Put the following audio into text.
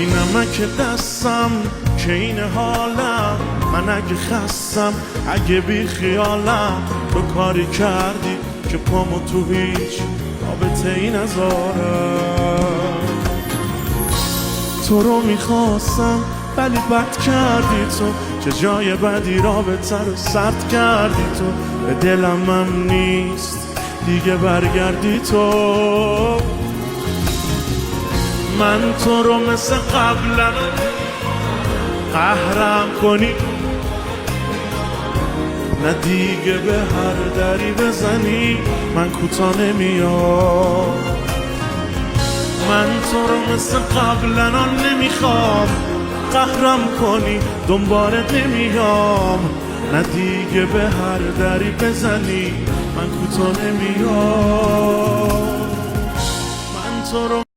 ای نمک دستم که این حالم، من اگه خستم اگه بی خیالم، تو کاری کردی که پامو تو هیچ رابطه ای نذارم. تو رو میخواستم ولی بد کردی تو، چه جای بدی رابطه رو سرد کردی تو. به دلم هم نیست دیگه برگردی تو. من تو رو مثل قبلا قهرم کنی، نه دیگه به هر دری بزنی من کوتاه نمیام. من تو رو مثل قبلا نمیخوام قهرم کنی، دنبالت نمیام، نه دیگه به هر دری بزنی من کوتاه نمیام. من تو رو